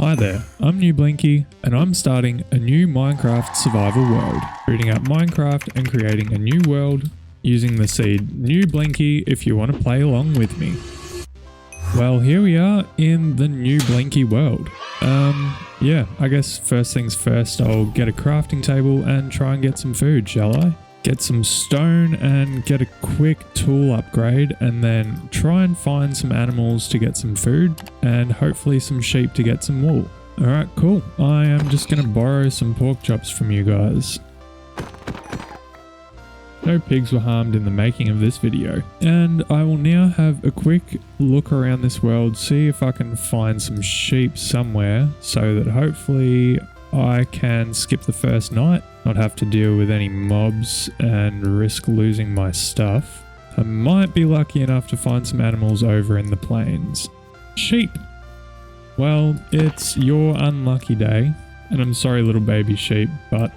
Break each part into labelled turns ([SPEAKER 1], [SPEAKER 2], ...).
[SPEAKER 1] Hi there, I'm newblinky and I'm starting a new Minecraft survival world, booting up Minecraft and creating a new world using the seed newblinky if you want to play along with me. Well, here we are in the newblinky world. Yeah, I guess first things first, I'll get a crafting table and try and get some food, shall I? Get some stone and get a quick tool upgrade, and then try and find some animals to get some food and hopefully some sheep to get some wool. Alright, cool. I am just going to borrow some pork chops from you guys. No pigs were harmed in the making of this video. And I will now have a quick look around this world, see if I can find some sheep somewhere so that hopefully I can skip the first night, not have to deal with any mobs and risk losing my stuff. I might be lucky enough to find some animals over in the plains. Sheep! Well, it's your unlucky day, and I'm sorry little baby sheep, but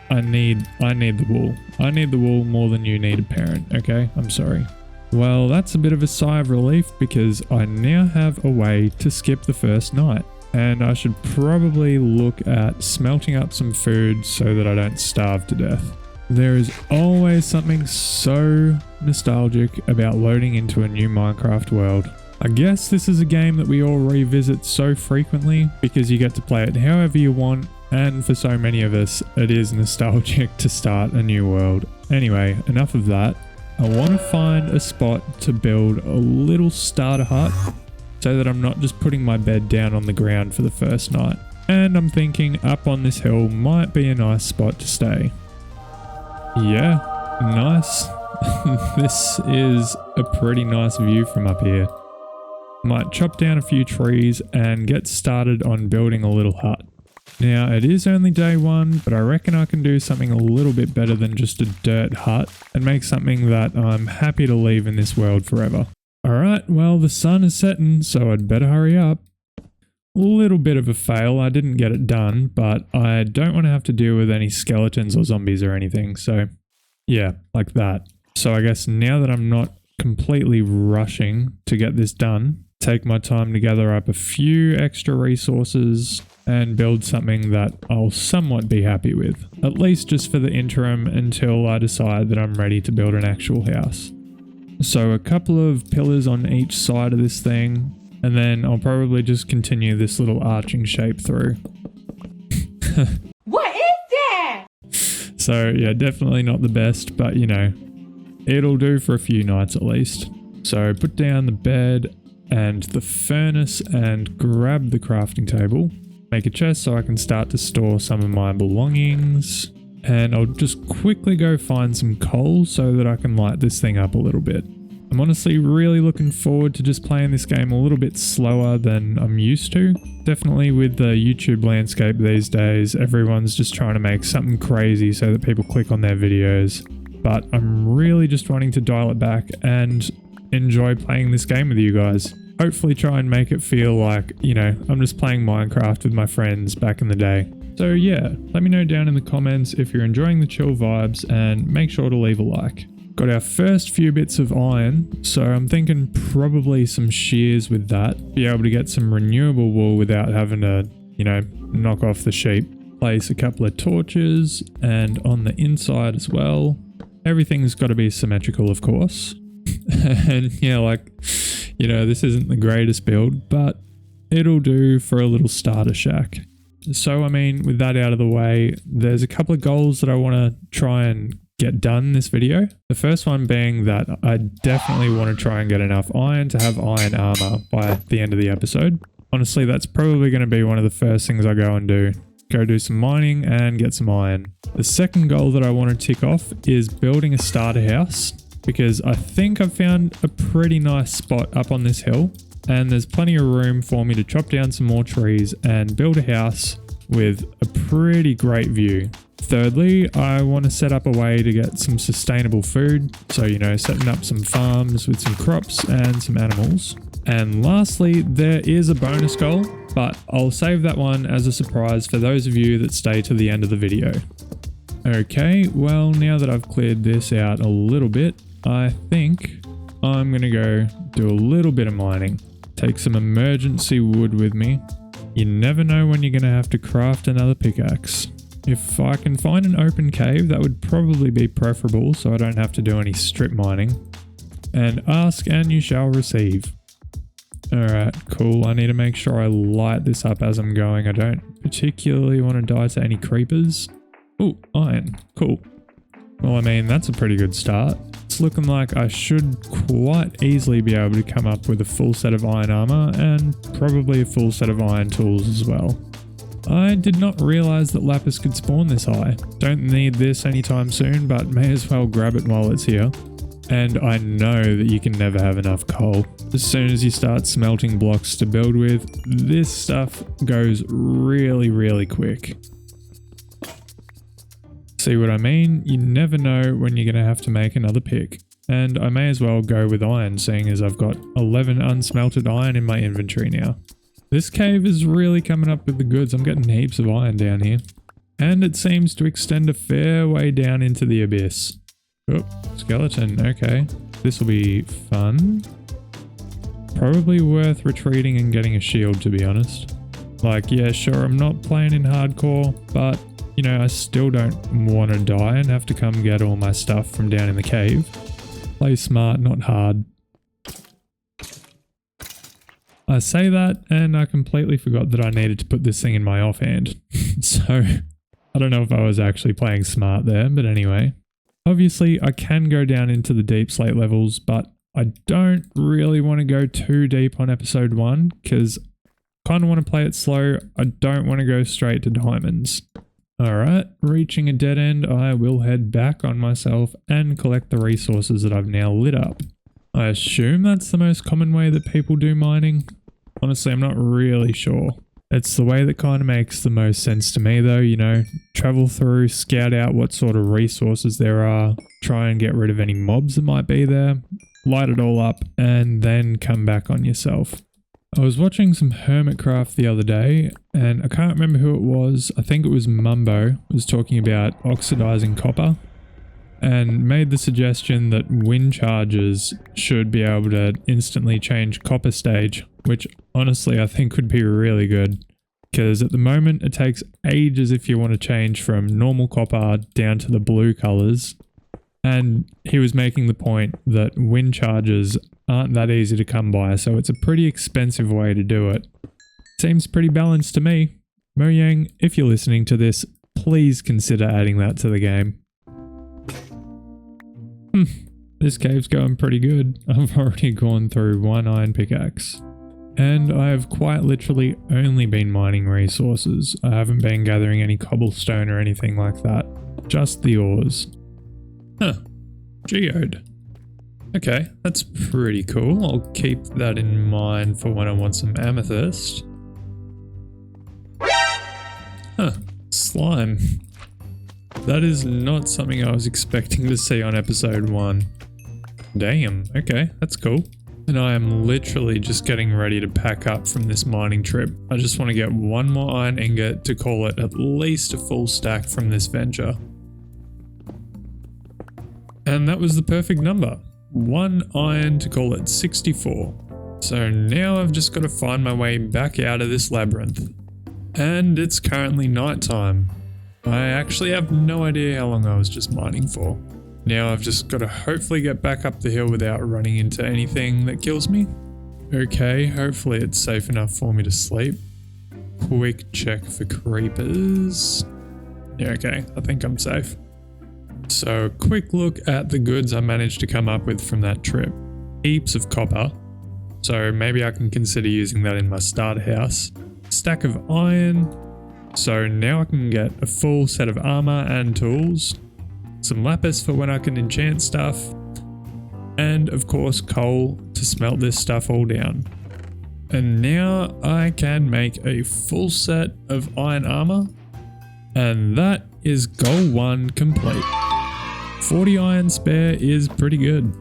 [SPEAKER 1] I need the wool. I need the wool more than you need a parent, okay? I'm sorry. Well, that's a bit of a sigh of relief because I now have a way to skip the first night. And I should probably look at smelting up some food so that I don't starve to death. There is always something so nostalgic about loading into a new Minecraft world. I guess this is a game that we all revisit so frequently because you get to play it however you want, and for so many of us, it is nostalgic to start a new world. Anyway, enough of that. I want to find a spot to build a little starter hut so that I'm not just putting my bed down on the ground for the first night. And I'm thinking up on this hill might be a nice spot to stay. Yeah, nice. This is a pretty nice view from up here. Might chop down a few trees and get started on building a little hut. Now it is only day one, but I reckon I can do something a little bit better than just a dirt hut and make something that I'm happy to leave in this world forever. Alright, well the sun is setting, so I'd better hurry up. A little bit of a fail, I didn't get it done, but I don't want to have to deal with any skeletons or zombies or anything, so yeah, like that. So I guess now that I'm not completely rushing to get this done, take my time to gather up a few extra resources and build something that I'll somewhat be happy with, at least just for the interim until I decide that I'm ready to build an actual house. So a couple of pillars on each side of this thing, and then I'll probably just continue this little arching shape through.
[SPEAKER 2] What is that?
[SPEAKER 1] So yeah, definitely not the best, but you know, it'll do for a few nights at least. So put down the bed and the furnace and grab the crafting table. Make a chest so I can start to store some of my belongings. And I'll just quickly go find some coal so that I can light this thing up a little bit. I'm honestly really looking forward to just playing this game a little bit slower than I'm used to. Definitely with the YouTube landscape these days, everyone's just trying to make something crazy so that people click on their videos. But I'm really just wanting to dial it back and enjoy playing this game with you guys. Hopefully try and make it feel like, you know, I'm just playing Minecraft with my friends back in the day. So yeah, let me know down in the comments if you're enjoying the chill vibes and make sure to leave a like. Got our first few bits of iron, so I'm thinking probably some shears with that. Be able to get some renewable wool without having to, you know, knock off the sheep. Place a couple of torches and on the inside as well. Everything's got to be symmetrical, of course. And yeah, like, you know, this isn't the greatest build, but it'll do for a little starter shack. So, I mean, with that out of the way, there's a couple of goals that I want to try and get done in this video. The first one being that I definitely want to try and get enough iron to have iron armor by the end of the episode. Honestly, that's probably going to be one of the first things I go and do. Go do some mining and get some iron. The second goal that I want to tick off is building a starter house, because I think I've found a pretty nice spot up on this hill. And there's plenty of room for me to chop down some more trees and build a house with a pretty great view. Thirdly, I want to set up a way to get some sustainable food. So, you know, setting up some farms with some crops and some animals. And lastly, there is a bonus goal, but I'll save that one as a surprise for those of you that stay to the end of the video. Okay, well, now that I've cleared this out a little bit, I think I'm going to go do a little bit of mining. Take some emergency wood with me. You never know when you're going to have to craft another pickaxe. If I can find an open cave, that would probably be preferable so I don't have to do any strip mining. And ask and you shall receive. Alright, cool. I need to make sure I light this up as I'm going. I don't particularly want to die to any creepers. Oh, iron. Cool. Well, I mean, that's a pretty good start. It's looking like I should quite easily be able to come up with a full set of iron armor and probably a full set of iron tools as well. I did not realize that lapis could spawn this high. Don't need this anytime soon, but may as well grab it while it's here. And I know that you can never have enough coal. As soon as you start smelting blocks to build with, this stuff goes really, really quick. See what I mean? You never know when you're going to have to make another pick. And I may as well go with iron, seeing as I've got 11 unsmelted iron in my inventory now. This cave is really coming up with the goods. I'm getting heaps of iron down here. And it seems to extend a fair way down into the abyss. Oh, skeleton, okay. This will be fun. Probably worth retreating and getting a shield, to be honest. Like, yeah, sure, I'm not playing in hardcore, but, you know, I still don't want to die and have to come get all my stuff from down in the cave. Play smart, not hard. I say that, and I completely forgot that I needed to put this thing in my offhand. So, I don't know if I was actually playing smart there, but anyway. Obviously, I can go down into the deep slate levels, but I don't really want to go too deep on episode 1 because I kind of want to play it slow. I don't want to go straight to diamonds. Alright, reaching a dead end, I will head back on myself and collect the resources that I've now lit up. I assume that's the most common way that people do mining. Honestly, I'm not really sure. It's the way that kind of makes the most sense to me though, you know, travel through, scout out what sort of resources there are, try and get rid of any mobs that might be there, light it all up, and then come back on yourself. I was watching some hermitcraft the other day, and I can't remember who it was. I think it was Mumbo, was talking about oxidizing copper, and made the suggestion that wind charges should be able to instantly change copper stage, which honestly I think would be really good. Because at the moment it takes ages if you want to change from normal copper down to the blue colors. And he was making the point that wind charges aren't that easy to come by, so it's a pretty expensive way to do it. Seems pretty balanced to me. Mojang, if you're listening to this, please consider adding that to the game. This cave's going pretty good. I've already gone through one iron pickaxe. And I have quite literally only been mining resources. I haven't been gathering any cobblestone or anything like that. Just the ores. Huh. Geode. Okay, that's pretty cool. I'll keep that in mind for when I want some amethyst. Huh. Slime. That is not something I was expecting to see on episode 1. Damn, okay, that's cool. And I am literally just getting ready to pack up from this mining trip. I just want to get one more iron ingot to call it at least a full stack from this venture. And that was the perfect number. 1 iron to call it 64. So now I've just got to find my way back out of this labyrinth. And it's currently nighttime. I actually have no idea how long I was just mining for. Now I've just got to hopefully get back up the hill without running into anything that kills me. Okay, hopefully it's safe enough for me to sleep. Quick check for creepers. Yeah, okay, I think I'm safe. So, quick look at the goods I managed to come up with from that trip. Heaps of copper. So maybe I can consider using that in my starter house. Stack of iron. So now I can get a full set of armor and tools. Some lapis for when I can enchant stuff. And of course coal to smelt this stuff all down. And now I can make a full set of iron armor. And that is goal 1 complete. 40 iron spare is pretty good.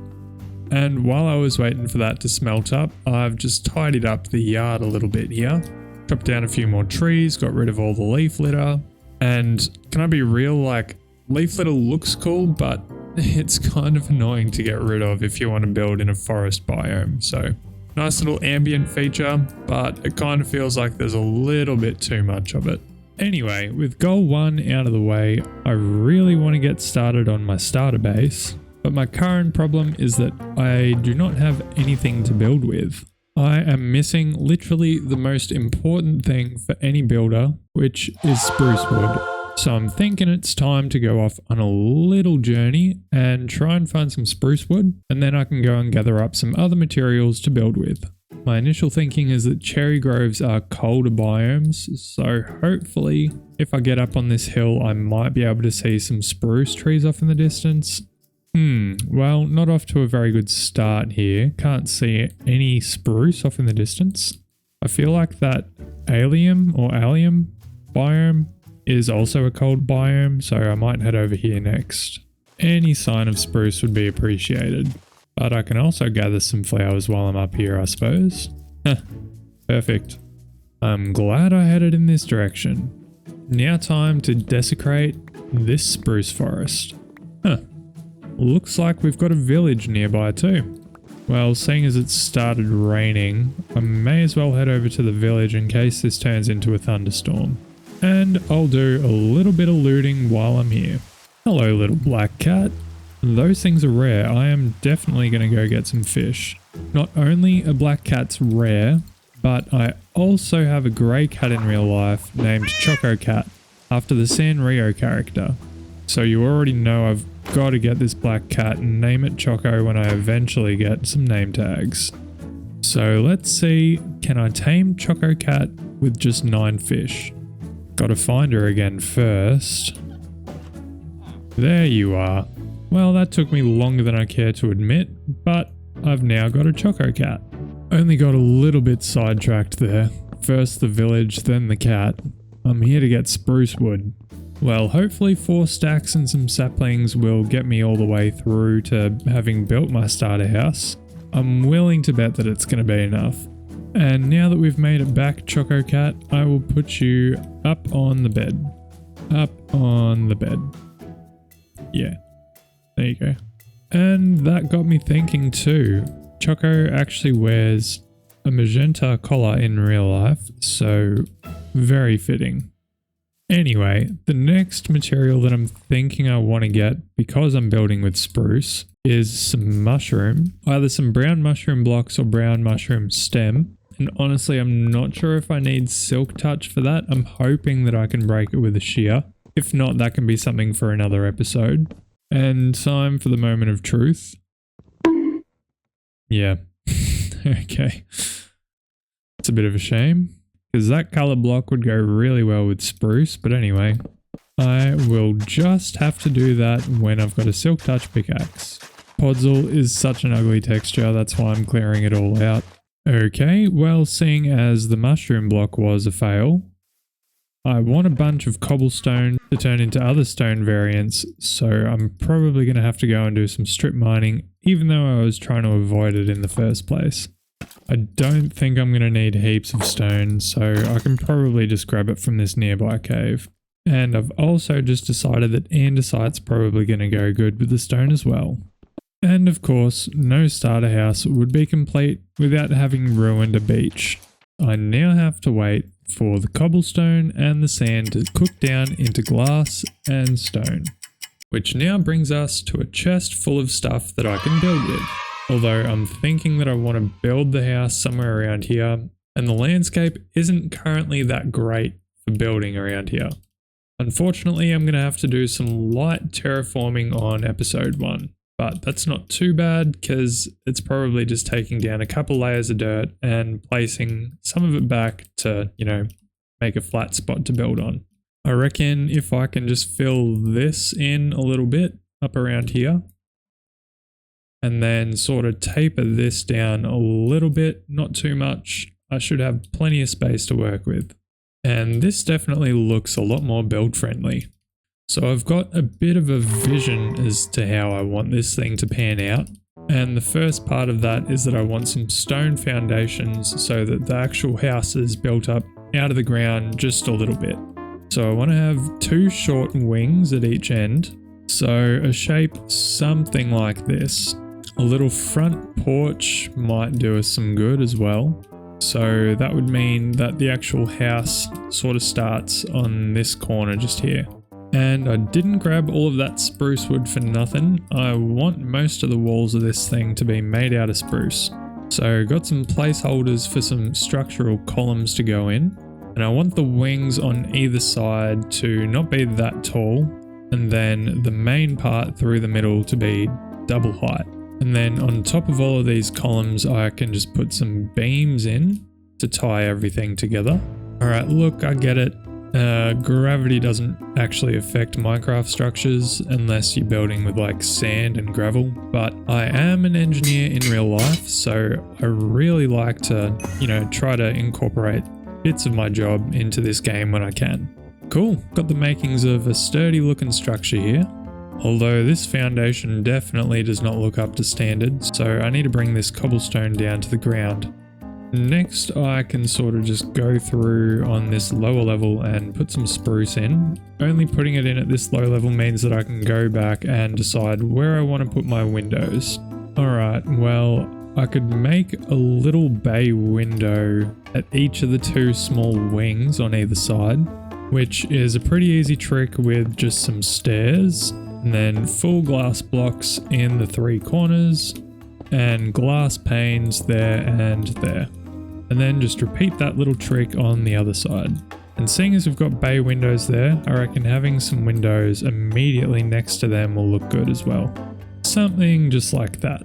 [SPEAKER 1] And while I was waiting for that to smelt up, I've just tidied up the yard a little bit here. Chopped down a few more trees, got rid of all the leaf litter. And can I be real, like, leaf litter looks cool, but it's kind of annoying to get rid of if you want to build in a forest biome. So Nice little ambient feature, but it kind of feels like there's a little bit too much of it. Anyway, with goal 1 out of the way, I really want to get started on my starter base, but my current problem is that I do not have anything to build with. I am missing literally the most important thing for any builder, which is spruce wood. So I'm thinking it's time to go off on a little journey and try and find some spruce wood, and then I can go and gather up some other materials to build with. My initial thinking is that cherry groves are colder biomes, so hopefully if I get up on this hill I might be able to see some spruce trees off in the distance. Well, not off to a very good start here. Can't see any spruce off in the distance. I feel like that allium biome is also a cold biome, so I might head over here next. Any sign of spruce would be appreciated, but I can also gather some flowers while I'm up here, I suppose. Perfect. I'm glad I headed in this direction. Now time to desecrate this spruce forest. Looks like we've got a village nearby too. Well, seeing as it's started raining, I may as well head over to the village in case this turns into a thunderstorm. And I'll do a little bit of looting while I'm here. Hello, little black cat. Those things are rare. I am definitely going to go get some fish. Not only are black cats rare, but I also have a grey cat in real life named Choco Cat, after the Sanrio character. So you already know I've got to get this black cat and name it Choco when I eventually get some name tags. So let's see, can I tame Choco Cat with just 9 fish? Gotta find her again first. There you are. Well, that took me longer than I care to admit, but I've now got a Choco Cat. Only got a little bit sidetracked there. First the village, then the cat. I'm here to get spruce wood. Well, hopefully 4 stacks and some saplings will get me all the way through to having built my starter house. I'm willing to bet that it's going to be enough. And now that we've made it back, Choco Cat, I will put you up on the bed. Up on the bed. Yeah, there you go. And that got me thinking too. Choco actually wears a magenta collar in real life, so very fitting. Anyway, the next material that I'm thinking I want to get, because I'm building with spruce, is some mushroom. Either some brown mushroom blocks or brown mushroom stem. And honestly, I'm not sure if I need silk touch for that. I'm hoping that I can break it with a shear. If not, that can be something for another episode. And time for the moment of truth. Yeah. Okay. It's a bit of a shame, because that color block would go really well with spruce, but anyway, I will just have to do that when I've got a silk touch pickaxe. Podzol is such an ugly texture, that's why I'm clearing it all out. Okay, well, seeing as the mushroom block was a fail, I want a bunch of cobblestone to turn into other stone variants, so I'm probably going to have to go and do some strip mining, even though I was trying to avoid it in the first place. I don't think I'm going to need heaps of stone, so I can probably just grab it from this nearby cave. And I've also just decided that andesite's probably going to go good with the stone as well. And of course, no starter house would be complete without having ruined a beach. I now have to wait for the cobblestone and the sand to cook down into glass and stone. Which now brings us to a chest full of stuff that I can build with. Although I'm thinking that I want to build the house somewhere around here, and the landscape isn't currently that great for building around here. Unfortunately, I'm going to have to do some light terraforming on episode 1. But that's not too bad, because it's probably just taking down a couple layers of dirt and placing some of it back to, make a flat spot to build on. I reckon if I can just fill this in a little bit up around here, and then sort of taper this down a little bit, not too much, I should have plenty of space to work with. And this definitely looks a lot more build friendly. So I've got a bit of a vision as to how I want this thing to pan out. And the first part of that is that I want some stone foundations so that the actual house is built up out of the ground just a little bit. So I want to have 2 short wings at each end. So a shape something like this. A little front porch might do us some good as well. So that would mean that the actual house sort of starts on this corner just here. And I didn't grab all of that spruce wood for nothing. I want most of the walls of this thing to be made out of spruce. So got some placeholders for some structural columns to go in. And I want the wings on either side to not be that tall. And then the main part through the middle to be double height. And then on top of all of these columns, I can just put some beams in to tie everything together. Alright, look, I get it. Gravity doesn't actually affect Minecraft structures unless you're building with like sand and gravel, but I am an engineer in real life, so I really like to, try to incorporate bits of my job into this game when I can. Cool, got the makings of a sturdy looking structure here, although this foundation definitely does not look up to standard, so I need to bring this cobblestone down to the ground. Next, I can sort of just go through on this lower level and put some spruce in. Only putting it in at this low level means that I can go back and decide where I want to put my windows. Alright, well, I could make a little bay window at each of the two small wings on either side, which is a pretty easy trick with just some stairs, and then full glass blocks in the three corners, and glass panes there and there. And then just repeat that little trick on the other side. And seeing as we've got bay windows there, I reckon having some windows immediately next to them will look good as well. Something just like that.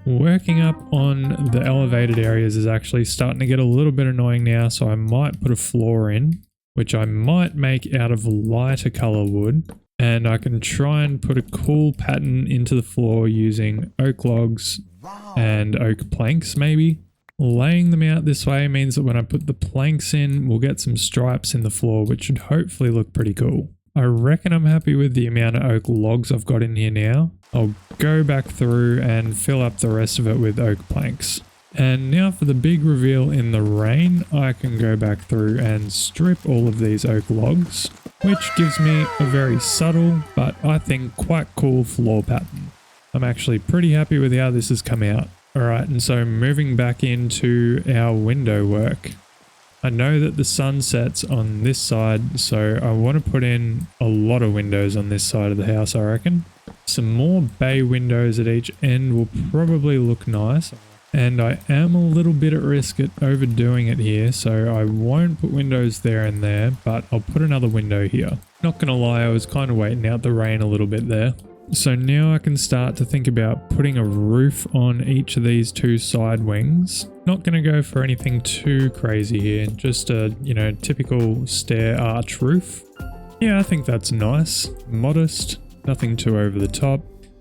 [SPEAKER 1] Working up on the elevated areas is actually starting to get a little bit annoying now, so I might put a floor in, which I might make out of lighter color wood. And I can try and put a cool pattern into the floor using oak logs and oak planks maybe. Laying them out this way means that when I put the planks in, we'll get some stripes in the floor, which should hopefully look pretty cool. I reckon I'm happy with the amount of oak logs I've got in here now. I'll go back through and fill up the rest of it with oak planks. And now for the big reveal in the rain, I can go back through and strip all of these oak logs, which gives me a very subtle, but I think quite cool floor pattern. I'm actually pretty happy with how this has come out. Alright, and so moving back into our window work. I know that the sun sets on this side, so I want to put in a lot of windows on this side of the house, I reckon. Some more bay windows at each end will probably look nice. And I am a little bit at risk at overdoing it here, so I won't put windows there and there, but I'll put another window here. Not gonna lie, I was kind of waiting out the rain a little bit there. So now I can start to think about putting a roof on each of these two side wings. Not going to go for anything too crazy here, just a, typical stair arch roof. Yeah, I think that's nice. Modest, nothing too over the top.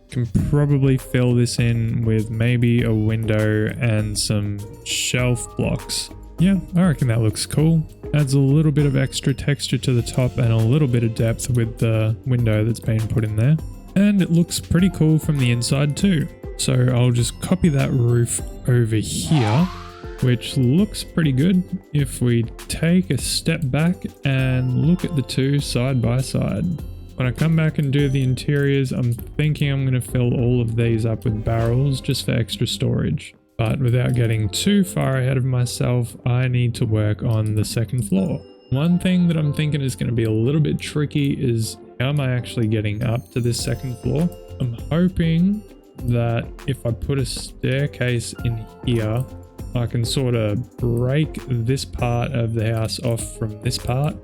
[SPEAKER 1] Can probably fill this in with maybe a window and some shelf blocks. Yeah, I reckon that looks cool. Adds a little bit of extra texture to the top and a little bit of depth with the window that's been put in there. And it looks pretty cool from the inside too. So I'll just copy that roof over here, which looks pretty good if we take a step back and look at the two side by side. When I come back and do the interiors, I'm thinking I'm going to fill all of these up with barrels just for extra storage. But without getting too far ahead of myself, I need to work on the second floor. One thing that I'm thinking is going to be a little bit tricky is how am I actually getting up to this second floor? I'm hoping that if I put a staircase in here, I can sort of break this part of the house off from this part.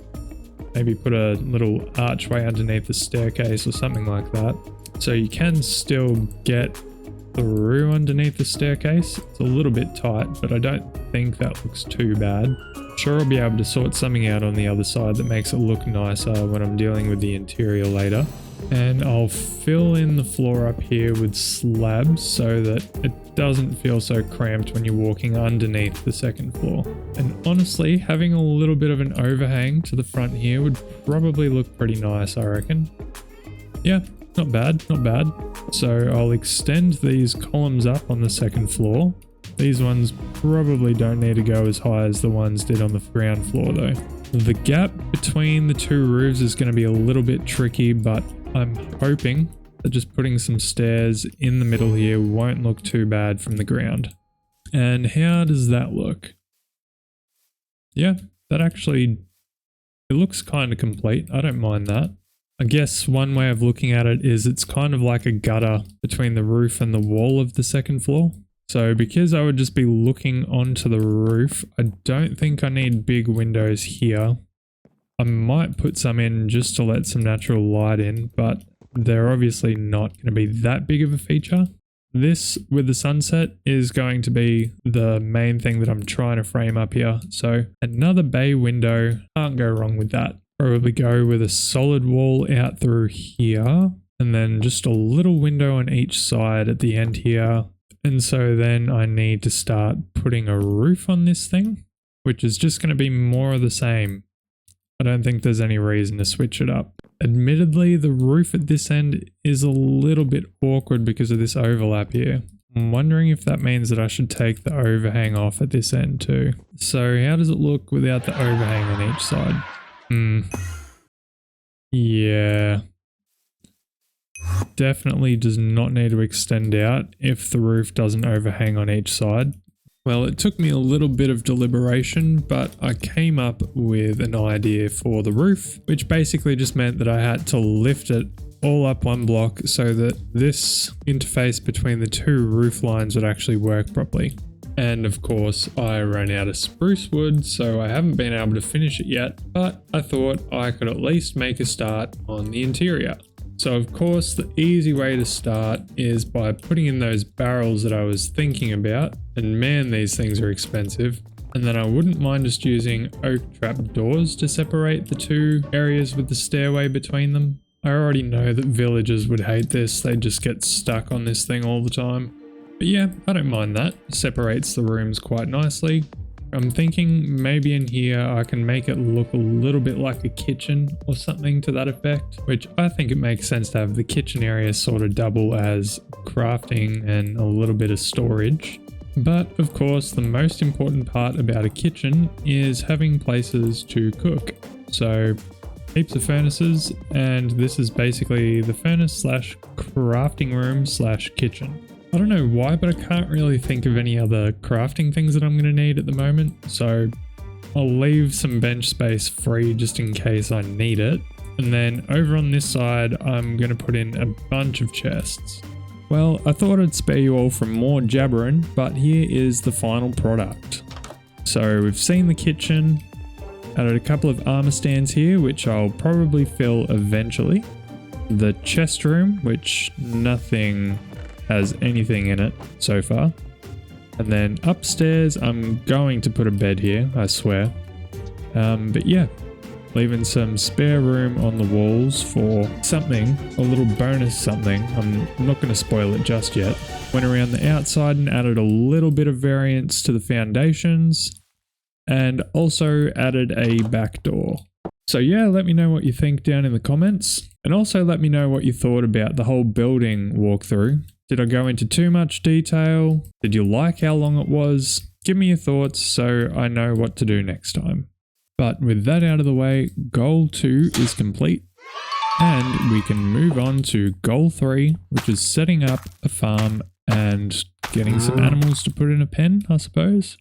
[SPEAKER 1] Maybe put a little archway underneath the staircase or something like that. So you can still get through underneath the staircase. It's a little bit tight, but I don't think that looks too bad. Sure, I'll be able to sort something out on the other side that makes it look nicer when I'm dealing with the interior later. And I'll fill in the floor up here with slabs so that it doesn't feel so cramped when you're walking underneath the second floor. And honestly, having a little bit of an overhang to the front here would probably look pretty nice, I reckon. Yeah, not bad, not bad. So I'll extend these columns up on the second floor. These ones probably don't need to go as high as the ones did on the ground floor though. The gap between the two roofs is going to be a little bit tricky, but I'm hoping that just putting some stairs in the middle here won't look too bad from the ground. And how does that look? Yeah, that actually, it looks kind of complete. I don't mind that. I guess one way of looking at it is it's kind of like a gutter between the roof and the wall of the second floor. So because I would just be looking onto the roof, I don't think I need big windows here. I might put some in just to let some natural light in, but they're obviously not going to be that big of a feature. This with the sunset is going to be the main thing that I'm trying to frame up here. So another bay window, can't go wrong with that. Probably go with a solid wall out through here and then just a little window on each side at the end here. And so then I need to start putting a roof on this thing, which is just going to be more of the same. I don't think there's any reason to switch it up. Admittedly, the roof at this end is a little bit awkward because of this overlap here. I'm wondering if that means that I should take the overhang off at this end too. So how does it look without the overhang on each side? Yeah. Definitely does not need to extend out if the roof doesn't overhang on each side. Well, it took me a little bit of deliberation, but I came up with an idea for the roof, which basically just meant that I had to lift it all up one block so that this interface between the two roof lines would actually work properly. And of course, I ran out of spruce wood, so I haven't been able to finish it yet, but I thought I could at least make a start on the interior. So of course, the easy way to start is by putting in those barrels that I was thinking about, and man, these things are expensive. And then I wouldn't mind just using oak trap doors to separate the two areas with the stairway between them. I already know that villagers would hate this, they just get stuck on this thing all the time. But yeah, I don't mind that, it separates the rooms quite nicely. I'm thinking maybe in here I can make it look a little bit like a kitchen or something to that effect, which I think it makes sense to have the kitchen area sort of double as crafting and a little bit of storage. But of course, the most important part about a kitchen is having places to cook. So heaps of furnaces, and this is basically the furnace slash crafting room slash kitchen. I don't know why, but I can't really think of any other crafting things that I'm going to need at the moment, so I'll leave some bench space free just in case I need it. And then over on this side, I'm going to put in a bunch of chests. Well, I thought I'd spare you all from more jabbering, but here is the final product. So we've seen the kitchen, added a couple of armor stands here, which I'll probably fill eventually. The chest room, which nothing has anything in it so far. And then upstairs, I'm going to put a bed here, I swear. But yeah, leaving some spare room on the walls for something, a little bonus something. I'm not going to spoil it just yet. Went around the outside and added a little bit of variance to the foundations, and also added a back door. So yeah, let me know what you think down in the comments, and also let me know what you thought about the whole building walkthrough. Did I go into too much detail? Did you like how long it was? Give me your thoughts so I know what to do next time. But with that out of the way, goal 2 is complete. And we can move on to goal 3, which is setting up a farm and getting some animals to put in a pen, I suppose.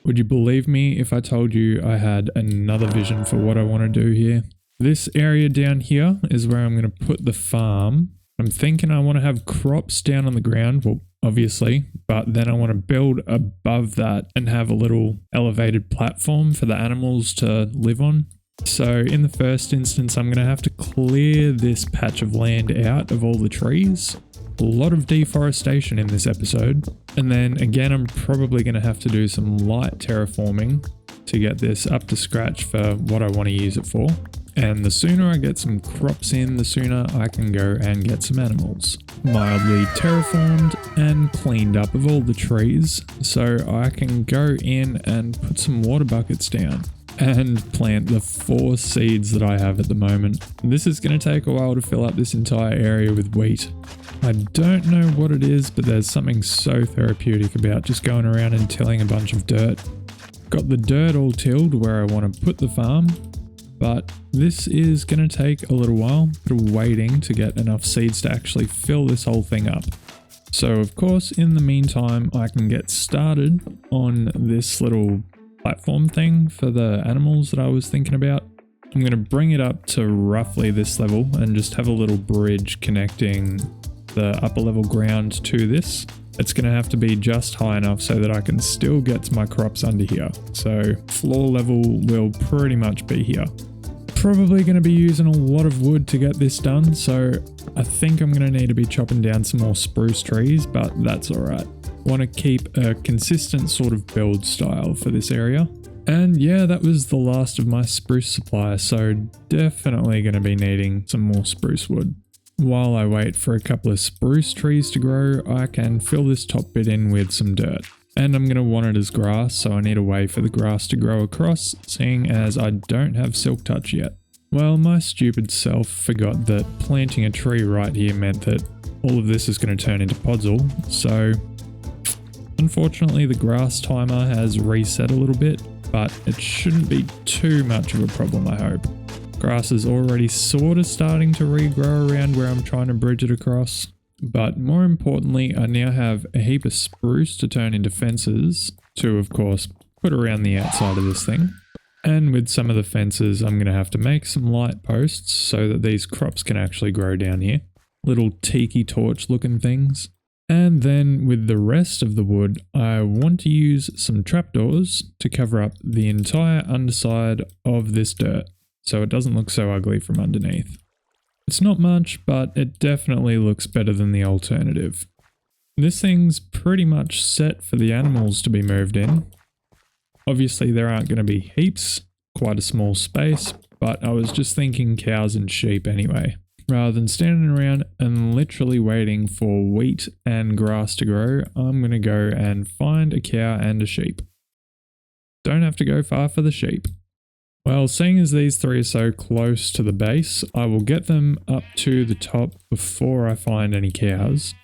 [SPEAKER 1] Would you believe me if I told you I had another vision for what I want to do here? This area down here is where I'm going to put the farm. I'm thinking I want to have crops down on the ground, well, obviously, but then I want to build above that and have a little elevated platform for the animals to live on. So in the first instance, I'm going to have to clear this patch of land out of all the trees. A lot of deforestation in this episode. And then again, I'm probably going to have to do some light terraforming to get this up to scratch for what I want to use it for. And the sooner I get some crops in, the sooner I can go and get some animals. Mildly terraformed and cleaned up of all the trees, so I can go in and put some water buckets down and plant the 4 seeds that I have at the moment. This is going to take a while to fill up this entire area with wheat. I don't know what it is, but there's something so therapeutic about just going around and tilling a bunch of dirt. Got the dirt all tilled where I want to put the farm. but this is going to take a little while, bit of waiting to get enough seeds to actually fill this whole thing up. So of course, in the meantime, I can get started on this little platform thing for the animals that I was thinking about. I'm going to bring it up to roughly this level and just have a little bridge connecting the upper level ground to this. It's going to have to be just high enough so that I can still get to my crops under here. So floor level will pretty much be here. Probably going to be using a lot of wood to get this done, so I think I'm going to need to be chopping down some more spruce trees, but that's alright. Want to keep a consistent sort of build style for this area. And yeah, that was the last of my spruce supply, so definitely going to be needing some more spruce wood. While I wait for a couple of spruce trees to grow, I can fill this top bit in with some dirt. And I'm going to want it as grass, so I need a way for the grass to grow across, seeing as I don't have silk touch yet. Well, my stupid self forgot that planting a tree right here meant that all of this is going to turn into podzol, so unfortunately the grass timer has reset a little bit, but it shouldn't be too much of a problem, I hope. Grass is already sort of starting to regrow around where I'm trying to bridge it across. But more importantly, I now have a heap of spruce to turn into fences to, of course, put around the outside of this thing. And with some of the fences, I'm going to have to make some light posts so that these crops can actually grow down here. Little tiki torch looking things. And then with the rest of the wood, I want to use some trapdoors to cover up the entire underside of this dirt, so it doesn't look so ugly from underneath. It's not much, but it definitely looks better than the alternative. This thing's pretty much set for the animals to be moved in. Obviously there aren't going to be heaps, quite a small space, but I was just thinking cows and sheep anyway. Rather than standing around and literally waiting for wheat and grass to grow, I'm going to go and find a cow and a sheep. Don't have to go far for the sheep. Well, seeing as these three are so close to the base, I will get them up to the top before I find any cows.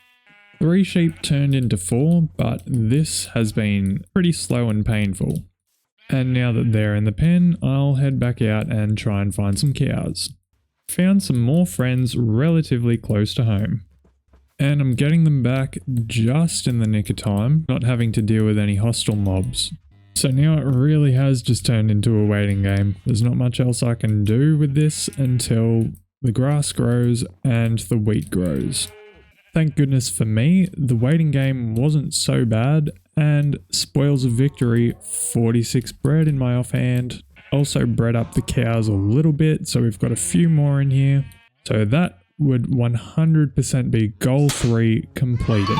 [SPEAKER 1] 3 sheep turned into 4, but this has been pretty slow and painful. And now that they're in the pen, I'll head back out and try and find some cows. Found some more friends relatively close to home. And I'm getting them back just in the nick of time, not having to deal with any hostile mobs. So now it really has just turned into a waiting game. There's not much else I can do with this until the grass grows and the wheat grows. Thank goodness for me, the waiting game wasn't so bad, and spoils of victory, 46 bread in my offhand. Also bred up the cows a little bit, so we've got a few more in here. So that would 100% be goal 3 completed.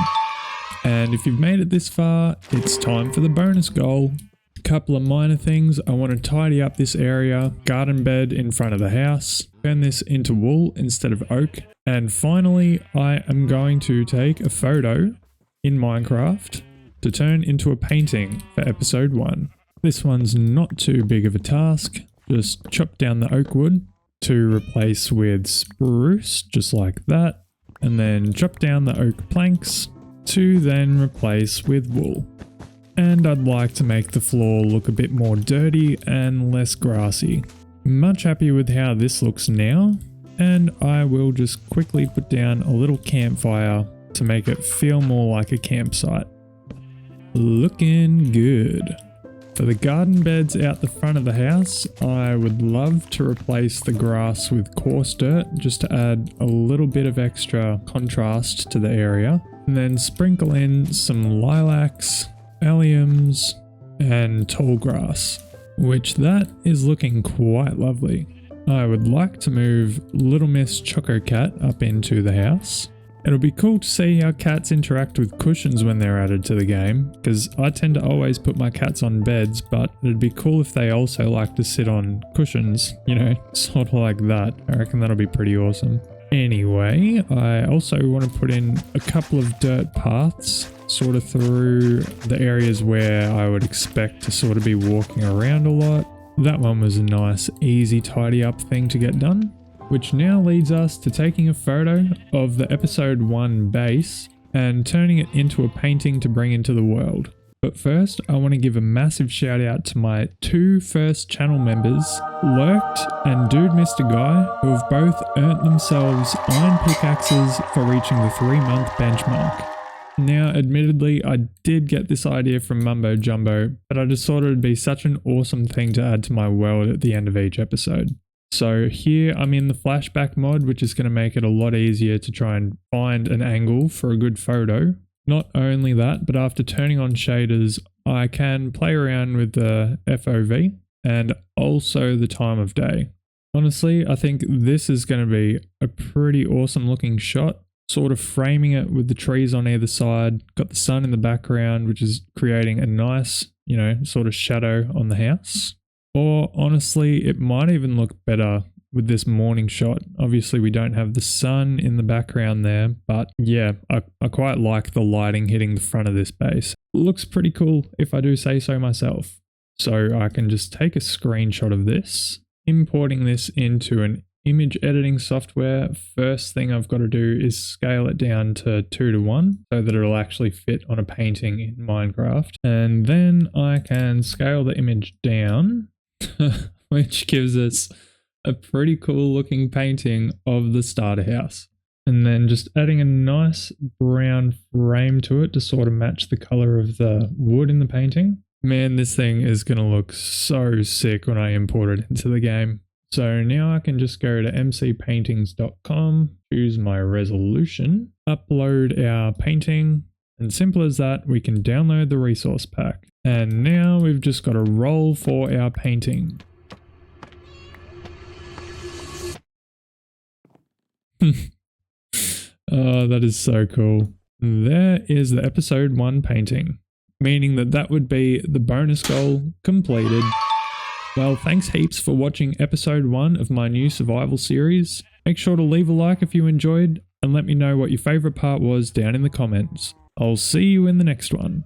[SPEAKER 1] And if you've made it this far, it's time for the bonus goal. A couple of minor things. I want to tidy up this area, garden bed in front of the house, turn this into wool instead of oak. And finally, I am going to take a photo in Minecraft to turn into a painting for episode 1. This one's not too big of a task. Just chop down the oak wood to replace with spruce, just like that. And then chop down the oak planks to then replace with wool. And I'd like to make the floor look a bit more dirty and less grassy. Much happier with how this looks now, and I will just quickly put down a little campfire to make it feel more like a campsite. Looking good. For the garden beds out the front of the house, I would love to replace the grass with coarse dirt just to add a little bit of extra contrast to the area. And then sprinkle in some lilacs, alliums, and tall grass, which that is looking quite lovely. I would like to move Little Miss Choco Cat up into the house. It'll be cool to see how cats interact with cushions when they're added to the game, because I tend to always put my cats on beds, but it'd be cool if they also like to sit on cushions, you know, sort of like that. I reckon that'll be pretty awesome. Anyway, I also want to put in a couple of dirt paths sort of through the areas where I would expect to sort of be walking around a lot. That one was a nice, easy, tidy up thing to get done. Which now leads us to taking a photo of the episode 1 base and turning it into a painting to bring into the world. But first, I want to give a massive shout out to my two first channel members, Lurked and Dude Mr. Guy, who have both earned themselves iron pickaxes for reaching the 3-month benchmark. Now, admittedly, I did get this idea from Mumbo Jumbo, but I just thought it would be such an awesome thing to add to my world at the end of each episode. So here I'm in the flashback mod, which is going to make it a lot easier to try and find an angle for a good photo. Not only that, but after turning on shaders, I can play around with the FOV and also the time of day. Honestly, I think this is going to be a pretty awesome looking shot, sort of framing it with the trees on either side, got the sun in the background, which is creating a nice, sort of shadow on the house. Or honestly, it might even look better with this morning shot. Obviously, we don't have the sun in the background there, but yeah, I quite like the lighting hitting the front of this base. It looks pretty cool if I do say so myself. So I can just take a screenshot of this, importing this into an image editing software. First thing I've got to do is scale it down to 2:1 so that it'll actually fit on a painting in Minecraft. And then I can scale the image down, which gives us a pretty cool looking painting of the starter house. And then just adding a nice brown frame to it to sort of match the color of the wood in the painting. Man, this thing is going to look so sick when I import it into the game. So now I can just go to mcpaintings.com, choose my resolution, upload our painting, and simple as that, we can download the resource pack. And now we've just got to roll for our painting. Oh, that is so cool. There is the episode 1 painting, meaning that would be the bonus goal completed. Well, thanks heaps for watching episode 1 of my new survival series. Make sure to leave a like if you enjoyed and let me know what your favourite part was down in the comments. I'll see you in the next one.